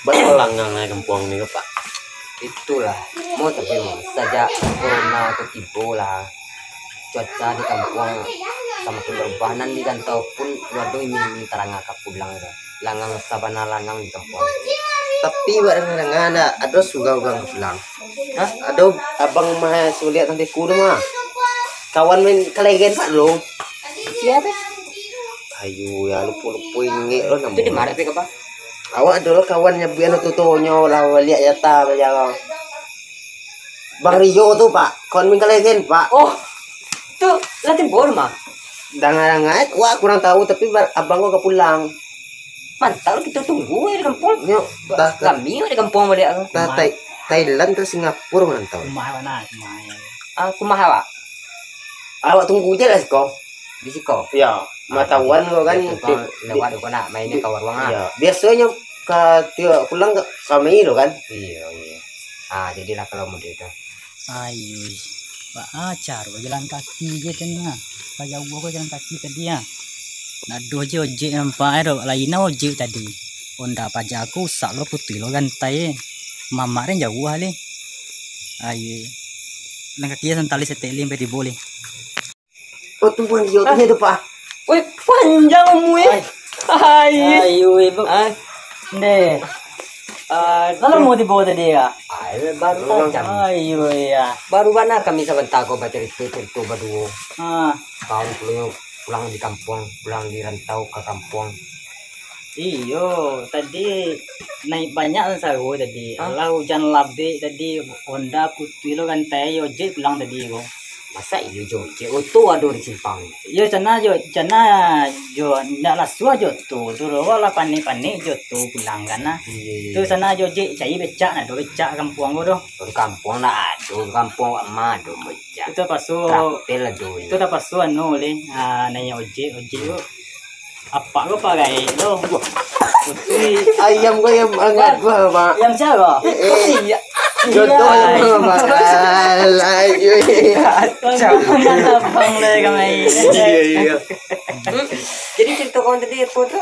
Betul langgang na kampung ni Pak. Itulah mau tapi mau sejak corona ketibo lah cuaca di kampung semakin berubah nanti kan tahu pun waduh ini terang akak pulang itu langang sabana langang di kampung. Tapi barang-barang ada suga ugang pulang. Hah? Ada abang mah suliat nanti kudu mah. Kawan main kalegen Pak lo. Siapa? Ayo ya lupa-lupa inget lo Itu di mana Pak? Awak dulu kawannya biar tutonya lah lihat ya ta ya. Bang Rio tuh Pak, kawan main kalegen Pak. Oh, tuh latih bola mah. Dangan-dangan, wah kurang tahu tapi abang gua kepulang. Mantap kita tunggu di kampung. Yo, Kami di kampung balik. Thailand ke Singapura mantau. Aku mahal Pak. Awak tunggu aja lah kok. Di siko. Ya, matawan kok kan. Lewat kok nak mainnya ke warung. Iya, biasanya ke tiap pulang ke kami lo kan. Iya. Jadilah kalau mau itu. Ayo, Pak Acar, jalan kaki je tengah. Kayak gua kok jalan kaki tadi ya. Nak dua je ojek nampak ada lain ojek tadi. Onda pajak aku sak lo putih lo gantai. Mama ren jauh hale. Ayo. Nang kaki sentali setelim pe boleh. Oh tunggu Rio tuh Pak. Wih, panjang mu ya. Ayo, ibu. Deh. Kalau mau dibawa tadi ya? Baru jam. Ayo ya. Baru mana kami sebentar kau baca cerita berdua. Ah, Pulang di kampung, pulang di rantau ke kampung. iyo. Tadi naik banyak saru tadi. Allah hujan labe tadi. Honda putih lo kan tayo ojek pulang tadi ko. Masa iyo jo, auto ada di simpang. Yo cana jo ndak lasu jo tu. Turu wala panik jo tu pulang kan na. Tu sana jo je cai becak na do becak kampung ko do. Di kampung lah, do kampung ama do macam. Itu pasu. Pel do. Itu tak pasu anu le. Nanya ojek yo. Apa ko pakai lo? Putih. Ayam gua yang hangat gua Pak. Yang siapa? Iya. Jodoh yang Pak. Ayo Jangan bang le kami. iya. Jadi cerita kau tadi apa tu?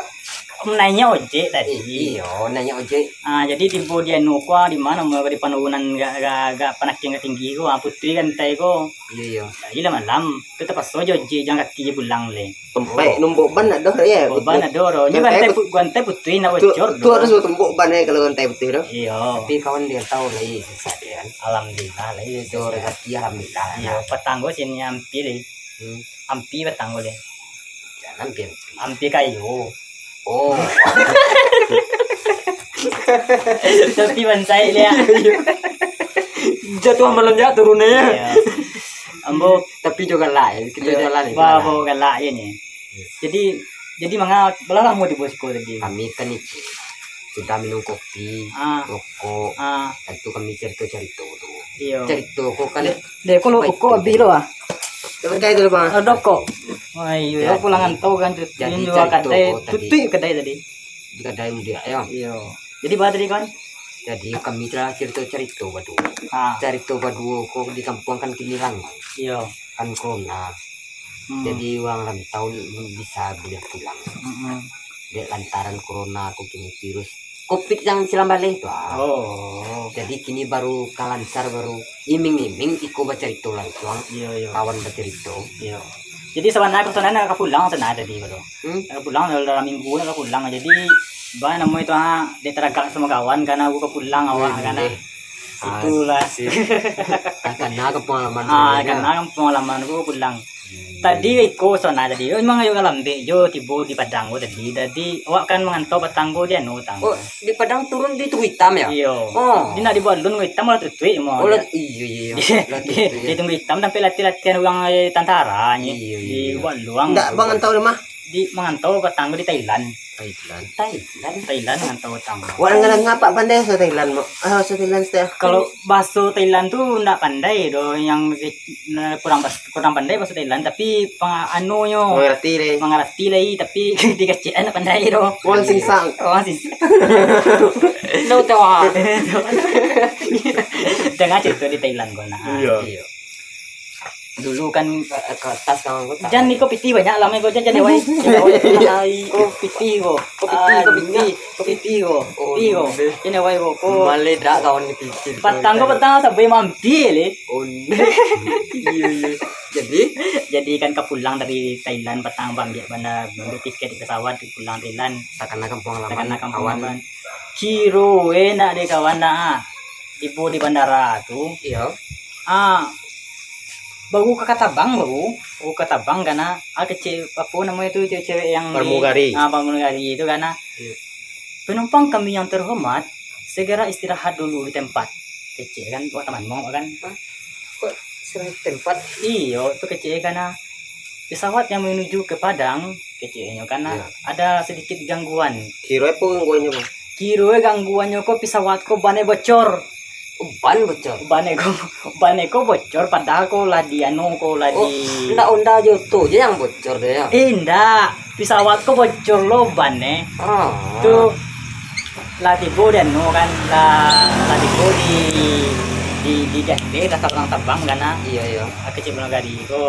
Nanya ojek tadi. Iya, nanya ojek. Jadi tiba dia nukwa di mana mau di panurunan gak panaking tinggi ko. Putih kan tay ko. Iya. Ila malam. Kita pas sojo ojek jangan kaki pulang le. Tempat numpuk ban ada ya. Ban ada ro. Ni gantai putih na bocor. Tu harus tumpuk ban ya kalau gantai putih tu. Iya. Tapi kawan dia tahu lah ini susah dia. Alhamdulillah lah Itu rezeki alhamdulillah. Iya, petanggo sini ampi le. Ampi petanggo le. Jangan pian. Ampi kayu. Oh. Tapi bansai le. Jatuh malamnya turunnya. Iya. Ambo Tapi juga lain, kita juga lain. bawa galak ini. Jadi manga belah mau di bosku tadi. Kami kan itu sudah minum kopi, rokok, itu kami cerita-cerita tu. Iya. Cerita kok kan. Dek kok abilo ah. Coba kayak dulu Pak. Ada kok. Wah iya pulangan tau kan Jadi dua cerita kedai kok tadi. tutup kedai tadi. Jika ada yang dia, ayo. Iya. Jadi bah tadi kan? Jadi kami telah cerita-cerita berdua. Cerita berdua kok di kampung kan kini lang. Iya. Kan corona. Jadi uang rantau bisa boleh pulang. Dek lantaran corona aku kini virus COVID yang silam balik tu. Oh. Jadi kini baru kalancar baru iming-iming iko baca itu langsung. Iya. Kawan baca itu. Iya. Jadi sebenarnya aku sana pulang sana tadi baru. Pulang dalam minggu nak pulang. Jadi bah namu itu dia teragak sama kawan karena aku pulang awak karena itulah. Karena pengalaman. Karena pengalaman aku pulang. Tadi iko sana tadi. Memang ayo kalambe jo tibo di Padang tadi. Jadi awak kan mengantau petanggo dia no tanggo. Oh, di Padang turun di Tunggu Hitam ya? Iya. Oh. Di nak dibuat lun hitam malah tutui mo. Oh, iya. Di Tunggu Hitam sampai latihan uang tentara nya. Iya. Di buat luang. Enggak Bang tahu deh mah. Di mengantau petanggo di Thailand. Thailand mengantau petanggo. Orang kadang ngapa pandai sa Thailand mo. Sa Thailand teh. Kalau bahasa Thailand tuh ndak pandai do yang kurang pandai bahasa Thailand tapi anunya mengerti lagi tapi dikecil anak pandai do. Orang singsang. No tahu. Dengar cerita di Thailand gua nah. Iya. dulu kan kertas kamu kok. jan niko piti banyak lama ko jan jan wai ko piti ko piti ko ini wai ko Maledra kawan kecil. patang sampai mampi le Oh. Iya. Jadi kan kepulang dari Thailand petang bangkit banda beli tiket di pesawat pulang Thailand seakan-akan kampung halaman. karena kampung halaman kiro enak deh kawan dah ibu di bandara tuh Iya. baru ke Katabang karena kecil apa namanya itu cewek yang Pramugari. Pramugari itu karena Iya. penumpang kami yang terhormat segera istirahat dulu di tempat kecil kan buat teman mau kan Kok sering tempat? iyo itu kecil karena pesawat yang menuju ke Padang kecilnya karena Iya. ada sedikit gangguan Kira apa gangguannya bang? gangguannya kok pesawatku bannya bocor Ban bocor. bannya ko bocor padahal ko lah di anu ko lah Oh, di enggak onda aja tuh aja yang bocor deh ya. indah pesawatku bocor lo bannya Ah. tuh lah tibo dan no kan lah tibo di DSB rasa orang Tabang karena Iya. kecil Pramugari itu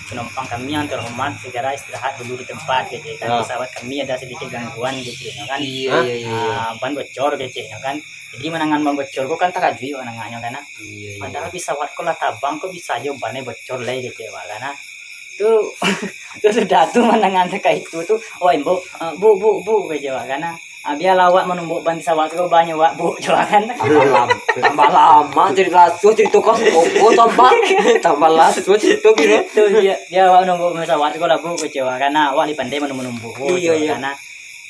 penumpang kami yang terhormat segera istirahat dulu di tempat gitu kan pesawat kami ada sedikit gangguan gitu kan Iya. ban bocor gitu kan jadi menangan ban bocor kok kan tak ajui menangannya karena Iya. padahal pesawat kok lah Tabang kok bisa aja bannya bocor lagi gitu karena tuh tuh sudah tuh menangan kayak itu tuh oh bu kecewa karena biar lawak menumbuk ban pesawat kok banyak wak bu coba kan Tambah lama cerita kos tambah lasu cerita gitu. tuh dia wak menumbuk pesawat kok lah bu kecewa karena wak di pandai menumbuk Iya. karena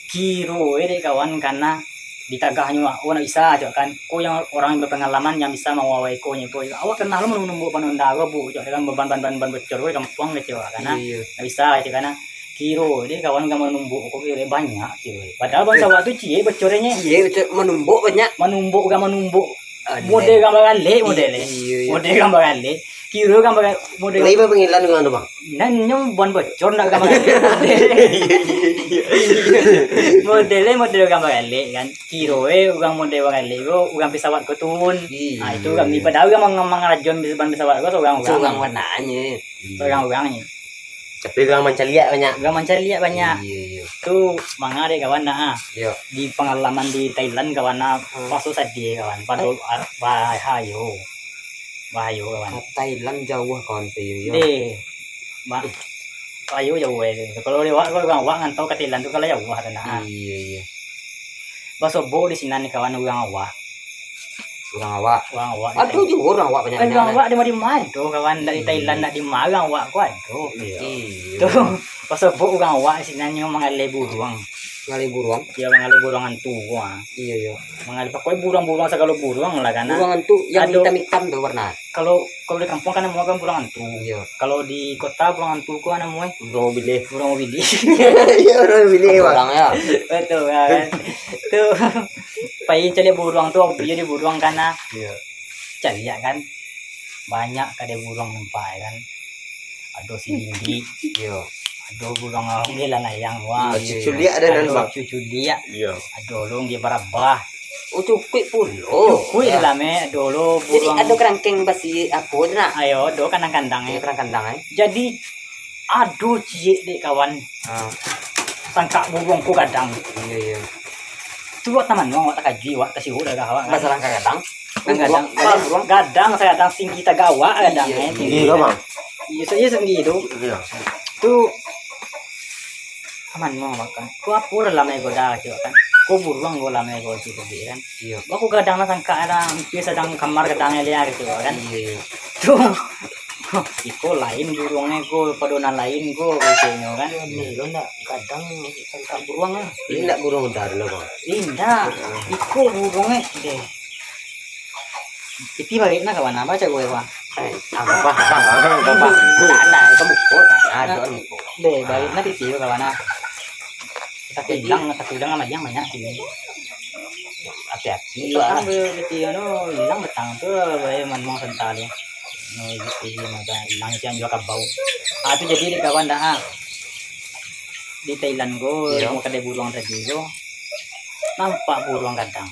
kiro ini kawan karena ditagahnya oh nak bisa coba kan ko yang orang yang berpengalaman yang bisa mengawai ko nya ko awak kenal lu menumbuk ban Honda bu coba kan ban bocor ko gampang kecewa karena Iya. nak bisa itu karena kiro dia kawan gak menumbuk kok kiro banyak kiro padahal bang pesawat tuh cie bocornya Iya, menumbuk banyak. menumbuk Ada. model gambar gale model Iya. model gambar gale kiro gambar model Lagi pengilan dengan bang? nan nyom bon bocor nak gambar gale model gambar gale kan kiro ugang model gale go ugang pesawat ko tun Iya. nah itu kami padahal ugang mangarajon ban pesawat ko ugang warnanya. ugangnya Tapi gak mencaliak banyak. ugang mencari lihat banyak Iya. tuh mangare kawan nah Iya. di pengalaman di Thailand kawan pasu sedih kawan padahal bahayo kawan Thailand jauh kawan tuh. deh mak ayo jauh kalau lewat kalau orang awak ngantau ke Thailand tuh kalau jauh ada nah Iya. basobo di sini nih kawan orang awak Orang awak. di Aduh juga orang awak banyak. orang awak di mana tuh kawan dari Thailand nak di mana orang awak kau aduh Iya. tuh basobo orang awak di sini nih mengalih burung Ngali buruan. dia mengalih buruangan tua Iya. mengalih pokoknya burung segala burung lah karena Buruan tuh yang Aduh. hitam-hitam tuh warna. kalau di kampung kan mau kan burung hantu Iya. kalau di kota burung hantu kok ana mau Belum mobilnya. burung mobil Iya orang mobilnya bang. Orang ya. betul kan tuh paling cari burung tuh dia di burung karena Iya. cari ya kan banyak kade burung nempai kan aduh si tinggi Iya. aduh burung gila nayang wah Cucu liak ada nan bang. cucu dia Iya. aduh lu dia barabah Oh cukui pulo. kui lah me aduh lu Jadi burung ada kerangkeng basi apa nak? ayo do kandang-kandang Ini kerang-kandang jadi aduh cie dek kawan sangka burungku kadang Iya. tu buat teman mau tak kaji wak tak sihu dah kawan Masalah kadang. kadang burung. kadang saya kadang tinggi tak gawa kadang Iya, tinggi Iya bang. iya tinggi itu Iya. tu teman mau makan ku apur lah me goda coba kan ku burung go lah me go itu kan Iya. aku kadang sangka ada hampir sedang kamar kadang liar gitu kan Iya. tuh iko lain burungnya go padonan lain go gitu kan Lo ndak kadang sangka beruang lah. Ini nak burung udara loh bang. indah iko burungnya deh piti balik na kawan apa cak gue wah Apa? Ada kamu kok ada nih. deh balik na piti kawan tak hilang sama yang banyak sini Hati-hati itu kan lah. piti no hilang betang tuh bae man mau sental ya no piti maka hilang siang juga kabau itu jadi di kawan dah di Thailand go Iya. mau kedai burung tadi go nampak burung kadang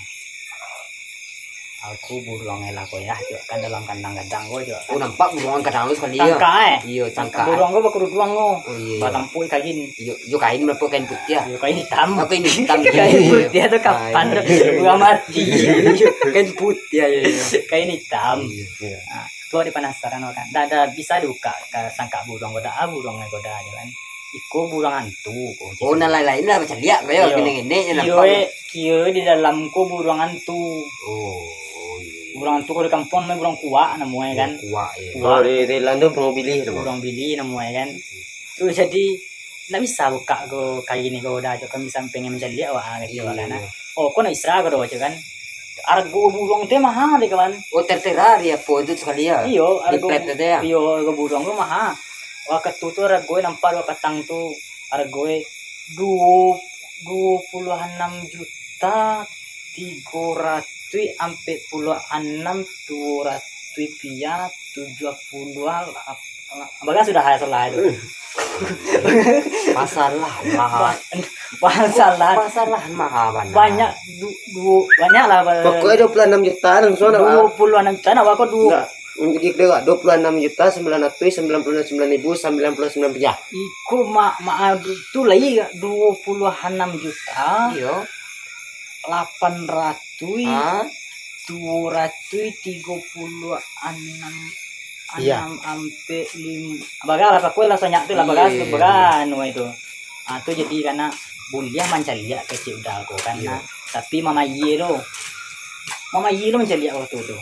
Aku burung elah ko ya, cok kan dalam kandang-kandang ko cok. Oh nampak buruan kadang lu sekali ya. Tangka Iya tangka. burung ko bakuru duang ko. Oh iya. Batang pui kain. Yo kain berapa kain putih ya? Yo kain hitam. Apa ini hitam? Kain putih itu kapan tuh? Gua mati. Kain putih ya. Kain hitam. Iya. Nah, tuh ada penasaran kan. Ada bisa duka sangka burung goda burung goda aja kan. Iko burung hantu. Oh nah lain lah macam lihat ya gini-gini Kio di dalamku burung hantu. Oh. Burung hantu ko di kampung may burung kuwa namanya kan. Kuah ya. Oh, di Lando mau pilih tuh. Burung bili namanya kan. Tuh jadi nggak bisa buka ko kayak gini ko udah kan bisa pengen mencari awak gitu kan. Oh, kok nak isra ko aja kan. Argo burung teh mahal deh kawan. Oh terterar ya po itu sekali ya. Iyo, Di plate teh ya. iyo argo burung ko mahal. Wah ketutu argo nampak dua petang tuh argo 26 juta 300 sampai 26 200 rupiah 70 bahkan sudah salah itu. Masalah mahal. Masalah mahal banyak banyak lah. Pokoknya 26 juta langsung ada. 26 juta nak kok dua. Jadi dia 26 juta 999.099 rupiah. Iku tu lagi 26 juta. Iya. 800 Ah. 236 Iya. sampai 5 bagal apa kue lah banyak tuh lah bagal Iya. bagal itu. Ah tuh jadi karena bulia mencari kecil udah aku karena tapi mama ye lo mencari waktu itu.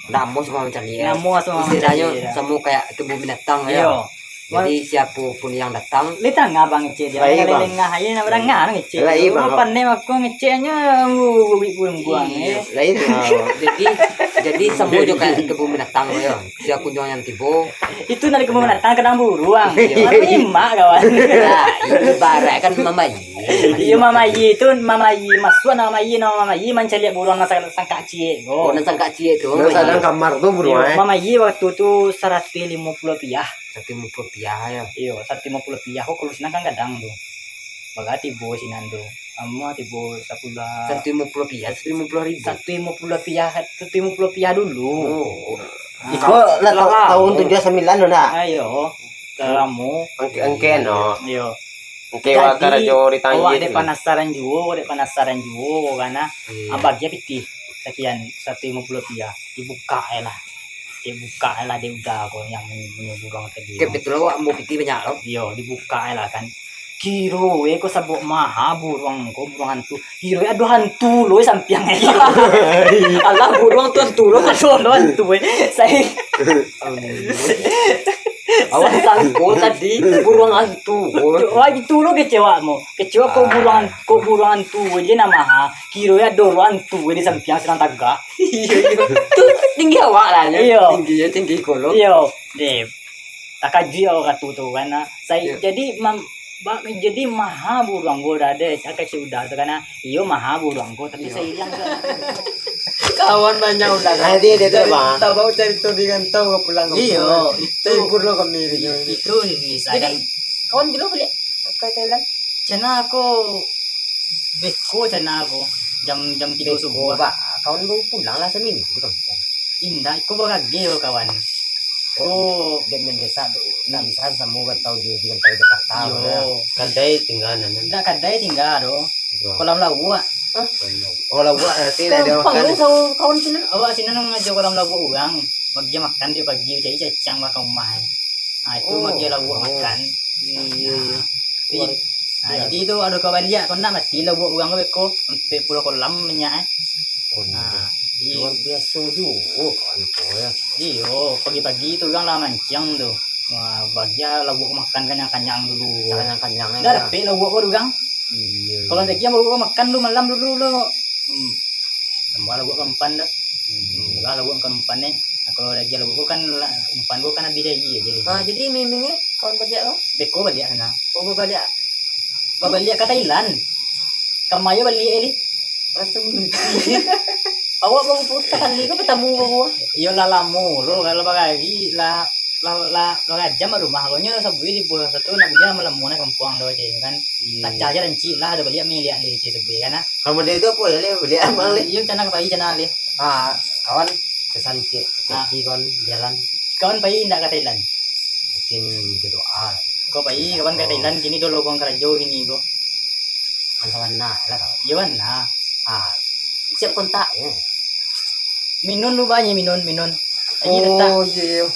Namu semua mencari ya. Namu semua Istilahnya mencari, ya. semua kayak kebun binatang Iya. ya. Jadi siapapun yang datang Li tengah bang ngecek dia. Baik, Bang. Lengah aja nak berangah ngecek. Lah, iya, Bang. Pandai aku ngeceknya buang-buang Iya. Lah itu. jadi semua juga kayak kebun binatang ya. Siap kunjungan yang tiba. Itu dari kebun datang kedang buruang. Iya. Lima kawan. Nah, ini barak kan mama Iya Mama Yi itu Mama Yi masuk nama Mama Yi mencari buruang sangka cie. Oh, nang sangka cie tuh. Nah, sadang kamar tuh buruan. Mama Yi waktu itu 150 rupiah. Tapi mau rupiah ya. Iya 150 rupiah. Kok kalau sinang kan kadang tuh. Baga tibo sinan tuh. Amma tibo 10. 150 rupiah, 150 ribu. 150 rupiah dulu. Oh. Iko lah tahun 79 udah. Ayo, kamu. Angke no. Yo. Angke wakara jo ditanya. Awak ada penasaran juga karena abagnya piti sekian 150 rupiah dibuka lah dia udah kok yang punya burung tadi. Ke betul awak mau piti banyak loh. Yo dibuka lah kan. Kiro ko sabuk maha burung hantu. Hiro aduh hantu lo sampiang aja. Allah burung tuh hantu lo hantu saya. Awak sangko tadi burung hantu. Wah itu lo kecewamu. Kecewa kok burung hantu aja nama. Kiro ya dolo hantu di sampiang senang tagak. Tuh tinggi awak lah ya. Iya. Tinggi kolom. Iya, deh. Tak kaji awak katu tuh karena saya jadi maha burung gua ada saya sudah tuh karena iyo maha burung gua tapi saya hilang Kawan banyak udah. Nah, dia Bang. Tak mau cari tuh dengan tahu pulang ke. iyo Libur lo kami itu saya kawan dulu beli ke Thailand. cina aku beko cina aku jam 3 subuh Pak, kawan baru pulang lah seminggu. indah aku bagage kawan oh Dia mendesa nak bisa semua kan tahu dia dengan tahu Jakarta. iyo Kadai tinggalan. ndak kadai tinggal do kolam lawu Oh lah gua sini ada makan. Kawan sini. awak sini ngajak kolam lawu orang bagi makan dia bagi jadi cacang makan rumah itu bagi lawu makan Iya. jadi itu ada kawan dia kau nak mati lawu orang beko sampai pulau kolam minyak Luar biasa juga kawan kau ya. iyo pagi-pagi itu orang lah mancing tuh wah bagia lawu makan kenyang-kenyang dulu Kanyang-kanyangnya. dah dapat lawu kau orang Iya. kalau lagi mau makan lu malam dulu lo tambah lagu kempan dah enggak lagu kempan nih kalau lagi lagu kan umpan gua kan beda lagi jadi Jadi mimingnya kawan balik lo. beko balik sana Oh balik. balik ke Thailand kamaya balik ini Rasa mimpi. awak mau putar kali kau bertemu gua iya lah lamu lo kalau bagi lah la jam rumah aku nya sabui di pulau satu nak bujan malam mana kampung do je kan. Kaca aja renci lah ada beli me lihat le je sabui kan. Kamu dia itu apa ya le beli abang le. Iya cana pai cana le. Kawan kesan cek kaki kon jalan Kawan pai ndak ke Thailand. mungkin berdoa Kau pai kawan ke Thailand kini dulu kong kerajo gini go. kawan lah kawan. Iwan nah. Siap kontak ya. Minun lu banyak minun. Ini letak. Iya.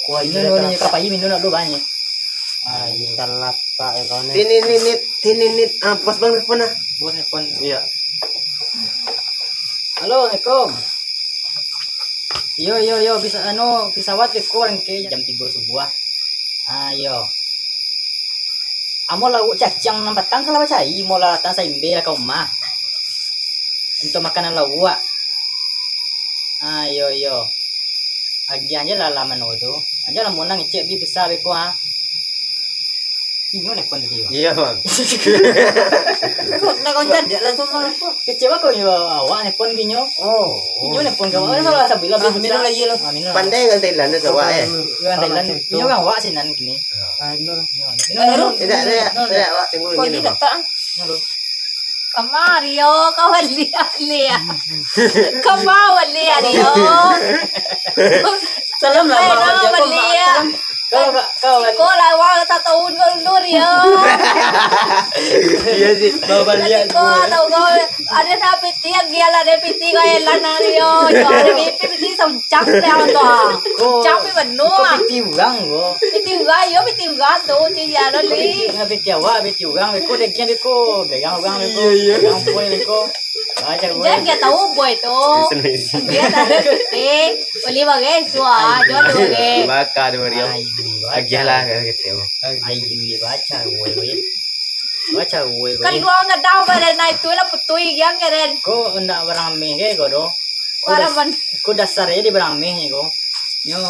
Kuah Minun ni kapai minun lu banyak. Ayo talapa ya kawan. Tininit pas bang telepon ah. Bos telepon. Iya. Halo, Assalamualaikum. Yo, bisa pesawat ke kurang ke jam 3 subuh. Ayo. Amo lauk cacang nang petang kalau cai, mau lah datang saya imbe lah kau mah. Untuk makanan lauk. Yo. Agi aja lah lama no tu. Aja lah mau nang cek bi besar be ko ha. Ini mana pun tadi. Iya bang. Nak kontak dia langsung malam. Kecewa kau yo awak ne pun ginyo. Oh. Ginyo ne pun kau. Kalau sabila bi Minum lagi lo. Minum. Pandai kan Thailand tu awak eh. Kan Thailand. Ginyo kan awak sinan kini. Minum. Minum. Tidak awak tunggu Kau gini ni bang. datang. Minum. Kamario, kawalia. Kamawalia Rio. Salam lah. Kamawalia. Kau Ko lawa sa taon ko Rio. Iya sih. bawa lihat. Ko tao ko ada na piti ang gila na piti ko elan na Rio. Yo ada piti sa chak na to. Chak pi banu. Piti urang go. Piti ga to ti ya lo li. Nga piti awak piti urang ko deknya ko. Begang urang ko. Begang poy ko. Baca gue. Jangan kita tahu boy to. Dia ada piti. Beli bagai suah, jual bagai. Bakar dua dia. Agilah gitu. Ayu baca gue. Baca gue. Kan gua nggak tahu pada naik tu lah putui yang keren. Ko ndak barang meh ke ko do. Para man. Ko dasar di barang meh ni ko. Nyo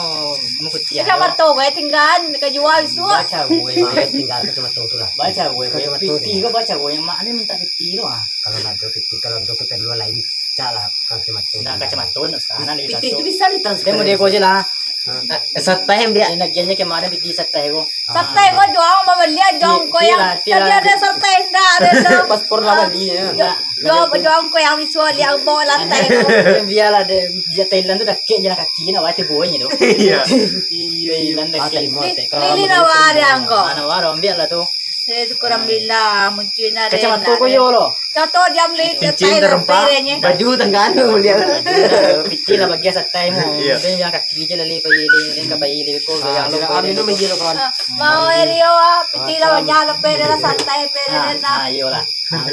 mukutiah. Kita bato gue tinggal kejual suah. Baca gue. Tinggal cuma tu lah. Baca gue. Piti ko baca gue. Mak ni minta piti lo ah. Kalau nak do piti, kalau do keperluan lain, caklah kalau cuma tu. Ndak kacamata sana di Piti itu satu. bisa ditransfer. Demo dia ko je lah. Satpah yang dia. Nagyan niya kemarin piti satay ko. Sartai ko doang mabalia dong ko yang tadi ada sartai ndak ada dong. Paspor lah dia. Doang ko yang visual yang bawa lantai ko. Dia lah dia Thailand tu dah kek je lah kaki na wate boy ni tu. Iya. Thailand dah kek. Lili na wari angko. Mana waro ambil lah tu. Saya kurang bila mungkin ada. Kacamata ko yo lo. Contoh jam lili Cincin tai terempat. perenya. Baju tengganu dia. Piti lah bagi satay mo. Iya. Dia yang kaki je lah li paili ka paili ko yang lo. Minum aja lo kawan. Mau Rio piti la nyala pere la santai pere na. Ayo lah.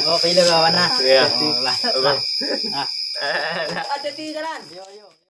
Oh paili ka wana. Iya. Lah. Bang. Ada di jalan. Yo yo.